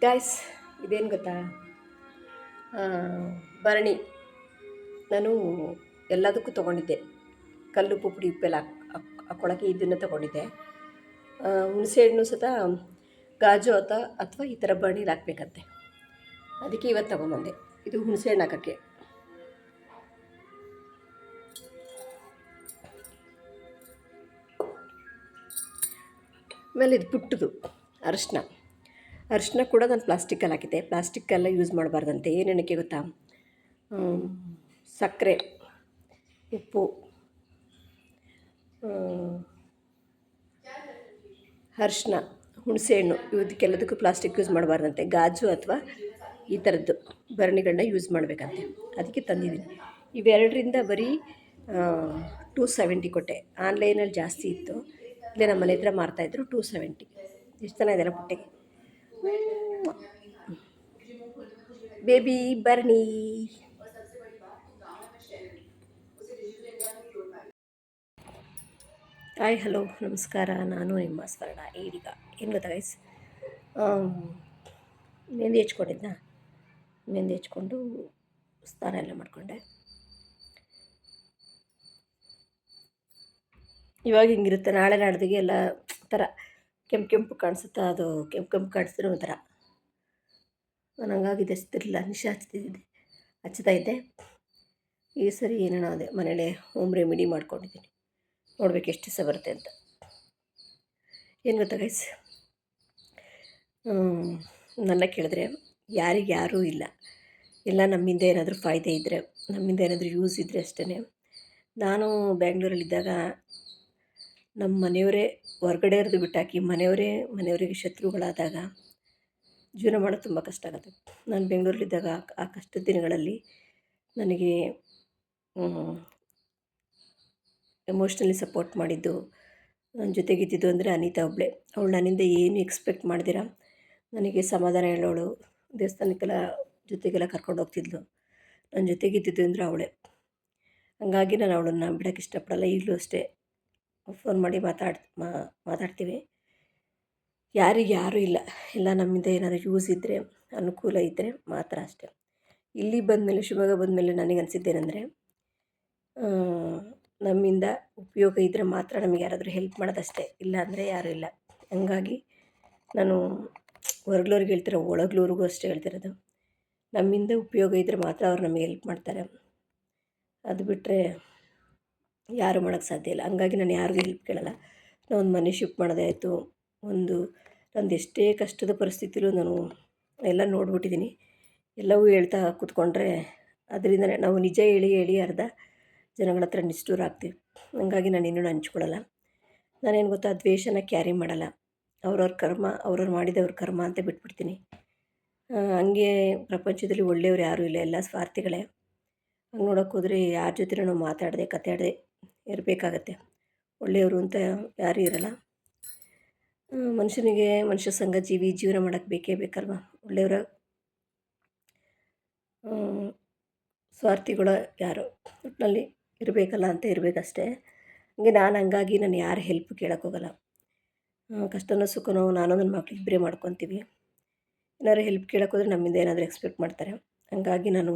Guys, ಇದೇನು ಗೊತ್ತಾ? ಆ, ಭರಣಿ ನಾನು ಎಲ್ಲದಕ್ಕೂ ತೊಗೊಂಡಿದ್ದೆ. ಕಲ್ಲುಪ್ಪು ಪುಡಿ ಉಪ್ಪೆಲ್ಲ ಹಾಕ್ಕೊಳಕ್ಕೆ ಇದನ್ನು ತೊಗೊಂಡಿದ್ದೆ. ಹುಣಸೆಹಣ್ಣು ಸತ ಗಾಜು ಅಥವಾ ಈ ಥರ ಭರಣಿಲಿ ಹಾಕ್ಬೇಕಂತೆ. ಅದಕ್ಕೆ ಇವತ್ತು ತೊಗೊಂಬಂದೆ. ಇದು ಹುಣಸೆಹಣ್ಣು ಹಾಕೋಕ್ಕೆ. ಆಮೇಲೆ ಇದು ಪುಟ್ಟದು ಅರಿಶಿನ ಕೂಡ ನಾನು ಪ್ಲಾಸ್ಟಿಕ್ಕಲ್ಲಿ ಹಾಕಿದ್ದೆ. ಪ್ಲಾಸ್ಟಿಕ್ಕೆಲ್ಲ ಯೂಸ್ ಮಾಡಬಾರ್ದಂತೆ. ಏನೇನಕ್ಕೆ ಗೊತ್ತಾ? ಸಕ್ಕರೆ, ಉಪ್ಪು, ಅರಿಶಿನ, ಹುಣಸೆಹಣ್ಣು ಇವದಕ್ಕೆಲ್ಲದಕ್ಕೂ ಪ್ಲಾಸ್ಟಿಕ್ ಯೂಸ್ ಮಾಡಬಾರ್ದಂತೆ. ಗಾಜು ಅಥವಾ ಈ ಥರದ್ದು ಭರಣಿಗಳನ್ನ ಯೂಸ್ ಮಾಡಬೇಕಂತೆ. ಅದಕ್ಕೆ ತಂದಿದ್ದೀನಿ. ಇವೆರಡರಿಂದ ಬರೀ 270 ಕೊಟ್ಟೆ. ಆನ್ಲೈನಲ್ಲಿ ಜಾಸ್ತಿ ಇತ್ತು. ಇಲ್ಲೇ ನಮ್ಮ ಮನೆ ಹತ್ರ ಮಾರ್ತಾಯಿದ್ರು 270. ಎಷ್ಟು ಚೆನ್ನಾಗಿದೆಯಲ್ಲ ಪುಟ್ಟೆಗೆ. ಬೇಬಿ ಭರಣಿ. ಹಾಯ್, ಹಲೋ, ನಮಸ್ಕಾರ. ನಾನು ನಿಮ್ಮ ಸ್ವರ್ಣ. ಈಗ ಏನು ಗೊತ್ತಾ ಗೈಸ್, ಮೆಹಂದಿ ಹೆಚ್ಕೊಂಡು ಸ್ನಾನ ಎಲ್ಲ ಮಾಡಿಕೊಂಡೆ. ಇವಾಗ ಹಿಂಗಿರುತ್ತೆ. ನಾಳೆ ನಾಡ್ದಿಗೆ ಎಲ್ಲ ಥರ ಕೆಂಪು ಕಾಣಿಸುತ್ತಾ? ಅದು ಕೆಂಪು ಕಾಣಿಸಿದ್ರೆ ಒಂಥರ ನಾನು ಹಂಗಾಗಿ ಹಚ್ತಿರಲಿಲ್ಲ. ನಿಶಾ ಹಚ್ತಾ ಇದ್ದೆ. ಈ ಸರಿ ಏನೇನೋ ಅದೇ ಮನೇಲೆ ಹೋಮ್ ರೆಮಿಡಿ ಮಾಡ್ಕೊಂಡಿದ್ದೀನಿ. ನೋಡ್ಬೇಕು ಎಷ್ಟು ದಿವಸ ಬರುತ್ತೆ ಅಂತ. ಏನು ಗೊತ್ತಾ ಗೈಸ್, ನನ್ನ ಕೇಳಿದ್ರೆ ಯಾರೂ ಇಲ್ಲ. ಎಲ್ಲ ನಮ್ಮಿಂದ ಏನಾದರೂ ಫಾಯ್ದೆ ಇದ್ದರೆ, ನಮ್ಮಿಂದ ಏನಾದರೂ ಯೂಸ್ ಇದ್ದರೆ ಅಷ್ಟೇ. ನಾನು ಬ್ಯಾಂಗ್ಳೂರಲ್ಲಿದ್ದಾಗ ನಮ್ಮ ಮನೆಯವರೇ ಹೊರ್ಗಡೆ ಇರೋದು ಬಿಟ್ಟಾಕಿ ಮನೆಯವರಿಗೆ ಶತ್ರುಗಳಾದಾಗ ಜೀವನ ಮಾಡೋದು ತುಂಬ ಕಷ್ಟ ಆಗುತ್ತೆ. ನಾನು ಬೆಂಗಳೂರಲ್ಲಿದ್ದಾಗ ಆ ಕಷ್ಟದ ದಿನಗಳಲ್ಲಿ ನನಗೆ ಎಮೋಷ್ನಲಿ ಸಪೋರ್ಟ್ ಮಾಡಿದ್ದು, ನನ್ನ ಜೊತೆಗಿದ್ದಿದ್ದು ಅಂದರೆ ಅನಿತಾ ಒಬ್ಬಳೆ. ಅವಳು ನನ್ನಿಂದ ಏನು ಎಕ್ಸ್ಪೆಕ್ಟ್ ಮಾಡ್ದಿರ ನನಗೆ ಸಮಾಧಾನ ಹೇಳೋಳು. ದೇವಸ್ಥಾನಕ್ಕೆಲ್ಲ ಜೊತೆಗೆಲ್ಲ ಕರ್ಕೊಂಡು ಹೋಗ್ತಿದ್ಲು. ನನ್ನ ಜೊತೆಗಿದ್ದಿದ್ದು ಅಂದರೆ ಅವಳೇ. ಹಂಗಾಗಿ ನಾನು ಅವಳನ್ನು ಬಿಡೋಕ್ಕೆ ಇಷ್ಟಪಡಲ್ಲ. ಈಗಲೂ ಅಷ್ಟೇ ಫೋನ್ ಮಾಡಿ ಮಾತಾಡ್ತೀವಿ. ಯಾರೂ ಇಲ್ಲ. ಎಲ್ಲ ನಮ್ಮಿಂದ ಏನಾದರೂ ಯೂಸ್ ಇದ್ದರೆ, ಅನುಕೂಲ ಇದ್ದರೆ ಮಾತ್ರ ಅಷ್ಟೆ. ಇಲ್ಲಿ ಬಂದಮೇಲೆ, ಶಿವಮೊಗ್ಗ ಬಂದಮೇಲೆ ನನಗೆ ಅನಿಸಿದ್ದೇನೆಂದರೆ, ನಮ್ಮಿಂದ ಉಪಯೋಗ ಇದ್ದರೆ ಮಾತ್ರ ನಮಗೆ ಯಾರಾದರೂ ಹೆಲ್ಪ್ ಮಾಡೋದಷ್ಟೇ. ಇಲ್ಲ ಅಂದರೆ ಯಾರೂ ಇಲ್ಲ. ಹಂಗಾಗಿ ನಾನು ಹೊರಗ್ಲೋರ್ಗೆ ಹೇಳ್ತಿರೋ, ಒಳಗ್ಲೋರಿಗೂ ಅಷ್ಟೇ ಹೇಳ್ತಿರೋದು. ನಮ್ಮಿಂದ ಉಪಯೋಗ ಇದ್ದರೆ ಮಾತ್ರ ಅವ್ರು ನಮಗೆ ಹೆಲ್ಪ್ ಮಾಡ್ತಾರೆ. ಅದು ಬಿಟ್ಟರೆ ಯಾರೂ ಮಾಡೋಕ್ಕೆ ಸಾಧ್ಯ ಇಲ್ಲ. ಹಂಗಾಗಿ ನಾನು ಯಾರಿಗೂ ಹೆಲ್ಪ್ ಕೇಳಲ್ಲ. ನಾನು ಒಂದು ಮನೆ ಶಿಫ್ಟ್ ಮಾಡೋದೇ ಆಯಿತು, ನಂದು ಎಷ್ಟೇ ಕಷ್ಟದ ಪರಿಸ್ಥಿತಿಲೂ ನಾನು ಎಲ್ಲ ನೋಡ್ಬಿಟ್ಟಿದ್ದೀನಿ. ಎಲ್ಲವೂ ಹೇಳ್ತಾ ಕೂತ್ಕೊಂಡ್ರೆ ಅದರಿಂದನೇ ನಾವು ನಿಜ ಹೇಳಿ ಅರ್ಧ ಜನಗಳ ಹತ್ರ ನಿಷ್ಠೂರ ಆಗ್ತೀವಿ. ಹಂಗಾಗಿ ನಾನು ಇನ್ನೂ ಹಂಚ್ಕೊಳ್ಳಲ್ಲ. ನಾನೇನು ಗೊತ್ತಾ, ದ್ವೇಷನ ಕ್ಯಾರಿ ಮಾಡಲ್ಲ. ಅವ್ರವ್ರ ಕರ್ಮ, ಅವ್ರವ್ರು ಮಾಡಿದವ್ರ ಕರ್ಮ ಅಂತ ಬಿಟ್ಬಿಡ್ತೀನಿ. ಹಂಗೆ ಪ್ರಪಂಚದಲ್ಲಿ ಒಳ್ಳೆಯವ್ರು ಯಾರೂ ಇಲ್ಲ, ಎಲ್ಲ ಸ್ವಾರ್ಥಿಗಳೇ. ಹಂಗೆ ನೋಡೋಕೆ ಹೋದರೆ ಯಾರ ಜೊತೆ ನಾವು ಮಾತಾಡದೆ ಕತೆ ಆಡದೆ ಇರಬೇಕಾಗತ್ತೆ. ಒಳ್ಳೆಯವರು ಅಂತ ಯಾರೂ ಇರಲ್ಲ. ಮನುಷ್ಯ ಸಂಘ ಜೀವನ ಮಾಡೋಕ್ಕೆ ಬೇಕೇ ಬೇಕಲ್ವ. ಒಳ್ಳೆಯವರ ಸ್ವಾರ್ಥಿಗಳು ಯಾರು ಒಟ್ಟಿನಲ್ಲಿ ಇರಬೇಕಲ್ಲ ಅಂತ ಇರಬೇಕಷ್ಟೇ. ಹಂಗಾಗಿ ನಾನು ಯಾರ ಹೆಲ್ಪ್ ಕೇಳೋಕ್ಕೆ ಹೋಗಲ್ಲ. ಕಷ್ಟನೋ ಸುಖನೋ ನಾನು ನನ್ನ ಮಕ್ಳು ಇಬ್ಬರೇ ಮಾಡ್ಕೊತೀವಿ. ಏನಾದ್ರು ಹೆಲ್ಪ್ ಕೇಳೋಕೆ ಹೋದರೆ ನಮ್ಮಿಂದ ಏನಾದರೂ ಎಕ್ಸ್ಪೆಕ್ಟ್ ಮಾಡ್ತಾರೆ. ಹಂಗಾಗಿ ನಾನು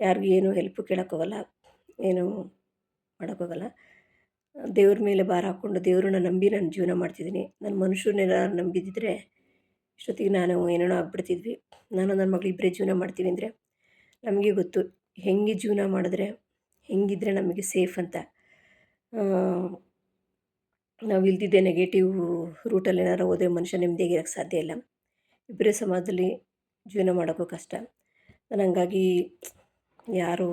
ಯಾರಿಗೂ ಏನೂ ಹೆಲ್ಪು ಕೇಳೋಕ್ಕೋಗಲ್ಲ, ಏನೂ ಮಾಡೋಕ್ಕೋಗಲ್ಲ. ದೇವ್ರ ಮೇಲೆ ಭಾರ ಹಾಕ್ಕೊಂಡು ದೇವ್ರನ್ನ ನಂಬಿ ನಾನು ಜೀವನ ಮಾಡ್ತಿದ್ದೀನಿ. ನಾನು ಮನುಷ್ಯರನ್ನೆಲ್ಲ ನಂಬಿದ್ದಿದ್ರೆ ಇಷ್ಟೊತ್ತಿಗೆ ನಾನು ಏನೇನೋ ಆಗ್ಬಿಡ್ತಿದ್ವಿ. ನಾನು ನನ್ನ ಮಗಳು ಇಬ್ಬರೇ ಜೀವನ ಮಾಡ್ತೀವಿ ಅಂದರೆ ನಮಗೆ ಗೊತ್ತು ಹೆಂಗೆ ಜೀವನ ಮಾಡಿದ್ರೆ ಹೆಂಗಿದ್ರೆ ನಮಗೆ ಸೇಫ್ ಅಂತ. ನಾವು ಇಲ್ದಿದ್ದೆ ನೆಗೆಟಿವ್ ರೂಟಲ್ಲಿ ಏನಾರು ಹೋದರೆ ಮನುಷ್ಯ ನೆಮ್ಮದಿಯಾಗಿರೋಕ್ಕೆ ಸಾಧ್ಯ ಇಲ್ಲ. ಇಬ್ಬರೇ ಸಮಾಜದಲ್ಲಿ ಜೀವನ ಮಾಡೋಕ್ಕೂ ಕಷ್ಟ. ನಾನು ಹಂಗಾಗಿ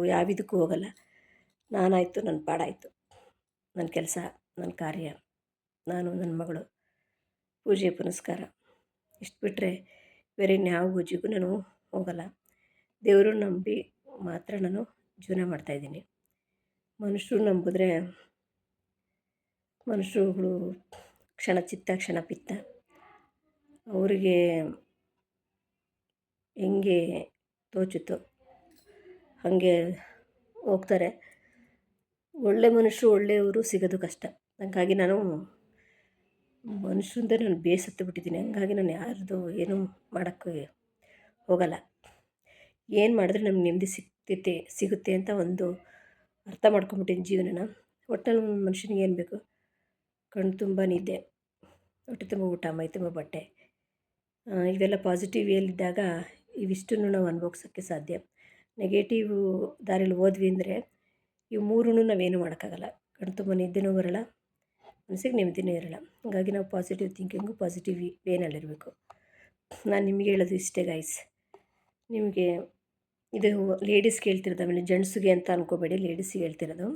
ಯಾವಿದಕ್ಕೂ ಹೋಗಲ್ಲ. ನಾನಾಯಿತು, ನನ್ನ ಪಾಡಾಯಿತು, ನನ್ನ ಕೆಲಸ, ನನ್ನ ಕಾರ್ಯ, ನಾನು, ನನ್ನ ಮಗಳು, ಪೂಜೆ ಪುನಸ್ಕಾರ, ಇಷ್ಟು ಬಿಟ್ಟರೆ ಬೇರೆ ಇನ್ಯಾವ ಪೂಜೆಗೂ ನಾನು ಹೋಗಲ್ಲ. ದೇವರು ನಂಬಿ ಮಾತ್ರ ನಾನು ಜೀವನ ಮಾಡ್ತಾಯಿದ್ದೀನಿ. ಮನುಷ್ಯರು ನಂಬಿದ್ರೆ ಮನುಷ್ಯರುಗಳು ಕ್ಷಣಚಿತ್ತ ಕ್ಷಣಪಿತ್ತ. ಅವರಿಗೆ ಹೆಂಗೆ ತೋಚುತ್ತೋ ಹಾಗೆ ಹೋಗ್ತಾರೆ. ಒಳ್ಳೆ ಮನುಷ್ಯರು ಒಳ್ಳೆಯವರು ಸಿಗೋದು ಕಷ್ಟ. ಹಾಗಾಗಿ ನಾನು ಮನುಷ್ಯರಿಂದ ನಾನು ಬೇಸತ್ತು ಬಿಟ್ಟಿದ್ದೀನಿ. ಹಂಗಾಗಿ ನಾನು ಯಾರ್ದು ಏನೂ ಮಾಡೋಕ್ಕೆ ಹೋಗಲ್ಲ. ಏನು ಮಾಡಿದ್ರೆ ನಮ್ಗೆ ನೆಮ್ಮದಿ ಸಿಗುತ್ತೆ ಅಂತ ಒಂದು ಅರ್ಥ ಮಾಡ್ಕೊಂಬಿಟ್ಟಿದ್ದೀನಿ ಜೀವನನ. ಒಟ್ಟಲ್ಲಿ ಮನುಷ್ಯನಿಗೆ ಏನು ಬೇಕು? ಕಣ್ಣು ತುಂಬ ನಿದ್ದೆ, ಹೊಟ್ಟೆ ತುಂಬ ಊಟ, ಮೈ ತುಂಬ ಬಟ್ಟೆ. ಇವೆಲ್ಲ ಪಾಸಿಟಿವ್ ವೇಲಿದ್ದಾಗ ಇವಿಷ್ಟನ್ನು ನಾವು ಅನುಭವಿಸೋಕ್ಕೆ ಸಾಧ್ಯ. ನೆಗೆಟಿವ್ ದಾರಿಲಿ ಹೋದ್ವಿ ಅಂದರೆ ಇವು ಮೂರೂ ನಾವೇನು ಮಾಡೋಕ್ಕಾಗಲ್ಲ. ಕಣ್ಣು ತುಂಬ ನಿದ್ದೆನೂ ಬರೋಲ್ಲ, ಮನಸ್ಸಿಗೆ ನೆಮ್ಮದಿನೂ ಇರೋಲ್ಲ. ಹಾಗಾಗಿ ನಾವು ಪಾಸಿಟಿವ್ ಥಿಂಕಿಂಗು, ಪಾಸಿಟಿವ್ ವೇನಲ್ಲಿರಬೇಕು. ನಾನು ನಿಮಗೆ ಹೇಳೋದು ಇಷ್ಟೇ ಗೈಸ್. ನಿಮಗೆ ಇದು ಲೇಡೀಸ್ಗೆ ಹೇಳ್ತಿರೋದು, ಆಮೇಲೆ ಜೆಂಟ್ಸಿಗೆ ಅಂತ ಅಂದ್ಕೋಬೇಡಿ, ಲೇಡೀಸಿಗೆ ಹೇಳ್ತಿರೋದು.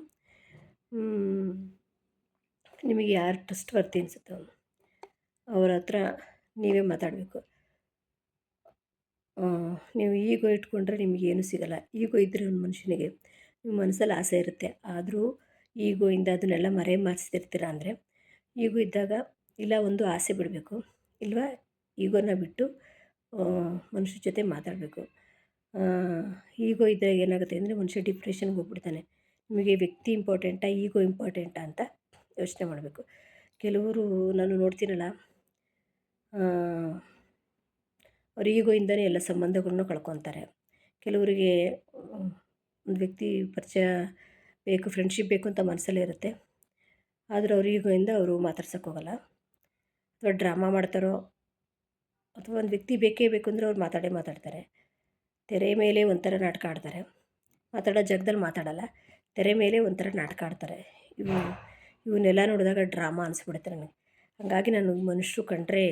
ನಿಮಗೆ ಯಾರು ಟ್ರಸ್ಟ್ ವರ್ತಿ ಅನಿಸುತ್ತೋ ಅವ್ರ ಹತ್ರ ನೀವೇ ಮಾತಾಡಬೇಕು. ನೀವು ಈಗೋ ಇಟ್ಕೊಂಡ್ರೆ ನಿಮಗೇನು ಸಿಗೋಲ್ಲ. ಈಗೋ ಇದ್ದರೆ ಒಂದು ಮನುಷ್ಯನಿಗೆ ನಿಮ್ಮ ಮನಸ್ಸಲ್ಲಿ ಆಸೆ ಇರುತ್ತೆ, ಆದರೂ ಈಗೋಯಿಂದ ಅದನ್ನೆಲ್ಲ ಮರೆಮಾಚಿಸ್ತಿರ್ತೀರ. ಅಂದರೆ ಈಗೋ ಇದ್ದಾಗ ಇಲ್ಲ ಒಂದು ಆಸೆ ಬಿಡಬೇಕು, ಇಲ್ವಾ ಈಗೋನ ಬಿಟ್ಟು ಮನುಷ್ಯರ ಜೊತೆ ಮಾತಾಡಬೇಕು. ಈಗೋ ಇದ್ದಾಗ ಏನಾಗುತ್ತೆ ಅಂದರೆ ಮನುಷ್ಯ ಡಿಪ್ರೆಷನ್ಗೆ ಹೋಗ್ಬಿಡ್ತಾನೆ. ನಿಮಗೆ ವ್ಯಕ್ತಿ ಇಂಪಾರ್ಟೆಂಟಾ, ಈಗೋ ಇಂಪಾರ್ಟೆಂಟಾ ಅಂತ ಯೋಚನೆ ಮಾಡಬೇಕು. ಕೆಲವರು ನಾನು ನೋಡ್ತೀನಲ್ಲ, ಅವ್ರ ಈಗೋಯಿಂದನೇ ಎಲ್ಲ ಸಂಬಂಧಗಳನ್ನೂ ಕಳ್ಕೊತಾರೆ. ಕೆಲವರಿಗೆ ಒಂದು ವ್ಯಕ್ತಿ ಪರಿಚಯ ಬೇಕು, ಫ್ರೆಂಡ್ಶಿಪ್ ಬೇಕು ಅಂತ ಮನಸ್ಸಲ್ಲೇ ಇರುತ್ತೆ, ಆದರೆ ಅವ್ರ ಈಗೋಯಿಂದ ಅವರು ಮಾತಾಡ್ಸೋಕ್ಕೆ ಹೋಗಲ್ಲ, ಅಥವಾ ಡ್ರಾಮಾ ಮಾಡ್ತಾರೋ, ಅಥವಾ ಒಂದು ವ್ಯಕ್ತಿ ಬೇಕೇ ಬೇಕು ಅಂದರೆ ಅವ್ರು ಮಾತಾಡ್ತಾರೆ. ತೆರೆ ಮೇಲೆ ಒಂಥರ ನಾಟಕ ಆಡ್ತಾರೆ, ಮಾತಾಡೋ ಜಾಗದಲ್ಲಿ ಮಾತಾಡಲ್ಲ, ತೆರೆ ಮೇಲೆ ಒಂಥರ ನಾಟಕ ಆಡ್ತಾರೆ. ಇವನ್ನೆಲ್ಲ ನೋಡಿದಾಗ ಡ್ರಾಮಾ ಅನಿಸ್ಬಿಡುತ್ತೆ ನನಗೆ. ಹಾಗಾಗಿ ನಾನು ಮನುಷ್ಯರು ಕಂಡ್ರೆ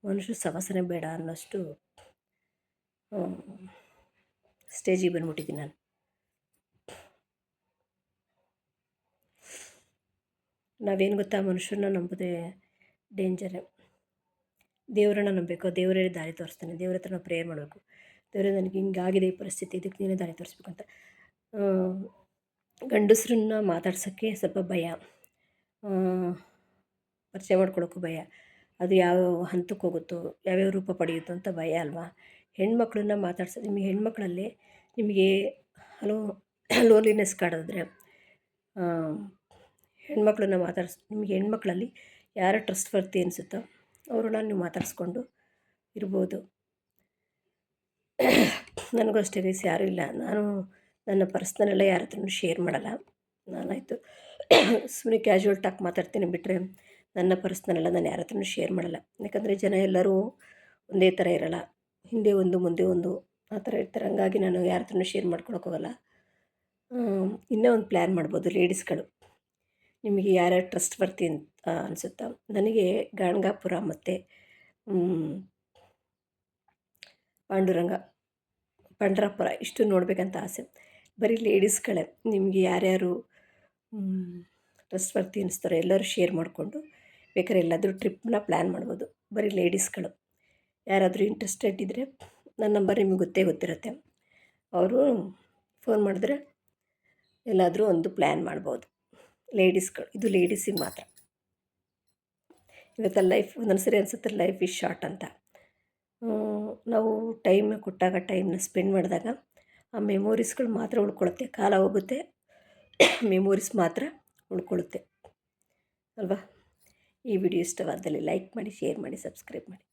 ಮನುಷ್ಯರು ಸವಾಸನೆ ಬೇಡ ಅನ್ನೋಷ್ಟು ಸ್ಟೇಜಿಗೆ ಬಂದ್ಬಿಟ್ಟಿದ್ದೀನಿ ನಾನು. ನಾವೇನು ಗೊತ್ತಾ, ಮನುಷ್ಯರನ್ನ ನಂಬೋದೇ ಡೇಂಜರೇ. ದೇವರನ್ನ ನಂಬಬೇಕು, ದೇವರೇ ದಾರಿ ತೋರಿಸ್ತಾನೆ. ದೇವ್ರ ಹತ್ರ ನಾವು ಪ್ರೇಯರ್ ಮಾಡಬೇಕು, ದೇವರೇ ನನಗೆ ಹಿಂಗಾಗಿದೆ ಈ ಪರಿಸ್ಥಿತಿ, ಇದಕ್ಕೆ ನೀನೇ ದಾರಿ ತೋರಿಸ್ಬೇಕು ಅಂತ. ಗಂಡಸ್ರನ್ನ ಮಾತಾಡ್ಸೋಕ್ಕೆ ಸ್ವಲ್ಪ ಭಯ, ಪರಿಚಯ ಮಾಡ್ಕೊಳ್ಳೋಕ್ಕೂ ಭಯ. ಅದು ಯಾವ ಹಂತಕ್ಕೆ ಹೋಗುತ್ತೋ, ಯಾವ್ಯಾವ ರೂಪ ಪಡೆಯುತ್ತೋ ಅಂತ ಭಯ ಅಲ್ವಾ. ಹೆಣ್ಮಕ್ಳನ್ನ ಮಾತಾಡ್ಸೋದು, ನಿಮಗೆ ಹೆಣ್ಮಕ್ಳಲ್ಲಿ ನಿಮಗೆ ಲೋನ್ಲಿನೆಸ್ ಕಾಡಿದ್ರೆ ಹೆಣ್ಮಕ್ಳನ್ನ ನಿಮಗೆ ಹೆಣ್ಮಕ್ಳಲ್ಲಿ ಯಾರು ಟ್ರಸ್ಟ್ ವರ್ತಿ ಅನಿಸುತ್ತೋ ಅವ್ರನ್ನ ನೀವು ಮಾತಾಡಿಸ್ಕೊಂಡು ಇರ್ಬೋದು. ನನಗೂ ಅಷ್ಟೇ ಗೈಸ್, ಯಾರೂ ಇಲ್ಲ. ನಾನು ನನ್ನ ಪರ್ಸ್ನಲೆಲ್ಲ ಯಾರ ಹತ್ರನೂ ಶೇರ್ ಮಾಡಲ್ಲ. ನಾನಾಯಿತು ಸುಮ್ಮನೆ ಕ್ಯಾಶುವಲ್ ಟಾಕ್ ಮಾತಾಡ್ತೀನಿ ಬಿಟ್ಟರೆ ನನ್ನ ಪರ್ಸ್ನಲೆಲ್ಲ ನಾನು ಯಾರ ಹತ್ರನೂ ಶೇರ್ ಮಾಡಲ್ಲ. ಯಾಕಂದರೆ ಜನ ಎಲ್ಲರೂ ಒಂದೇ ಥರ ಇರೋಲ್ಲ, ಹಿಂದೆ ಒಂದು ಮುಂದೆ ಒಂದು ಆ ಥರ ಇರ್ತಾರೆ. ಹಂಗಾಗಿ ನಾನು ಯಾರ ಹತ್ರನೂ ಶೇರ್ ಮಾಡ್ಕೊಳಕ್ಕೆ ಹೋಗಲ್ಲ. ಇನ್ನೂ ಒಂದು ಪ್ಲ್ಯಾನ್ ಮಾಡ್ಬೋದು ಲೇಡೀಸ್ಗಳು. ನಿಮಗೆ ಯಾರ್ಯಾರು ಟ್ರಸ್ಟ್ ವರ್ತಿ ಅಂತ ಅನಿಸುತ್ತೋ. ನನಗೆ ಗಾಣಗಾಪುರ ಮತ್ತು ಪಂಡ್ರಾಪುರ ಇಷ್ಟು ನೋಡಬೇಕಂತ ಆಸೆ. ಬರೀ ಲೇಡೀಸ್ಗಳೇ. ನಿಮಗೆ ಯಾರ್ಯಾರು ಟ್ರಸ್ಟ್ ವರ್ತಿ ಅನಿಸ್ತಾರೋ ಎಲ್ಲರೂ ಶೇರ್ ಮಾಡಿಕೊಂಡು ಬೇಕಾದ್ರೆ ಎಲ್ಲಾದರೂ ಟ್ರಿಪ್ನ ಪ್ಲ್ಯಾನ್ ಮಾಡ್ಬೋದು. ಬರೀ ಲೇಡೀಸ್ಗಳು. ಯಾರಾದರೂ ಇಂಟ್ರೆಸ್ಟೆಡ್ ಇದ್ದರೆ ನನ್ನ ನಂಬರ್ ನಿಮಗೆ ಗೊತ್ತಿರುತ್ತೆ, ಅವರು ಫೋನ್ ಮಾಡಿದ್ರೆ ಎಲ್ಲಾದರೂ ಒಂದು ಪ್ಲ್ಯಾನ್ ಮಾಡ್ಬೋದು. ಲೇಡೀಸ್ಗಳು, ಇದು ಲೇಡೀಸಿಗೆ ಮಾತ್ರ. ಇವತ್ತು ಲೈಫ್ ಒಂದೊಂದು ಸರಿ ಅನಿಸುತ್ತೆ ಲೈಫ್ ಇಸ್ ಶಾರ್ಟ್ ಅಂತ. ನಾವು ಟೈಮ್ನ ಕೊಟ್ಟಾಗ, ಟೈಮ್ನ ಸ್ಪೆಂಡ್ ಮಾಡಿದಾಗ ಆ ಮೆಮೊರೀಸ್ಗಳು ಮಾತ್ರ ಉಳ್ಕೊಳ್ಳುತ್ತೆ. ಕಾಲ ಹೋಗುತ್ತೆ, ಮೆಮೊರೀಸ್ ಮಾತ್ರ ಉಳ್ಕೊಳ್ಳುತ್ತೆ ಅಲ್ವಾ. ಈ ವಿಡಿಯೋ ಇಷ್ಟವಾದಲ್ಲಿ ಲೈಕ್ ಮಾಡಿ, ಶೇರ್ ಮಾಡಿ, ಸಬ್ಸ್ಕ್ರೈಬ್ ಮಾಡಿ.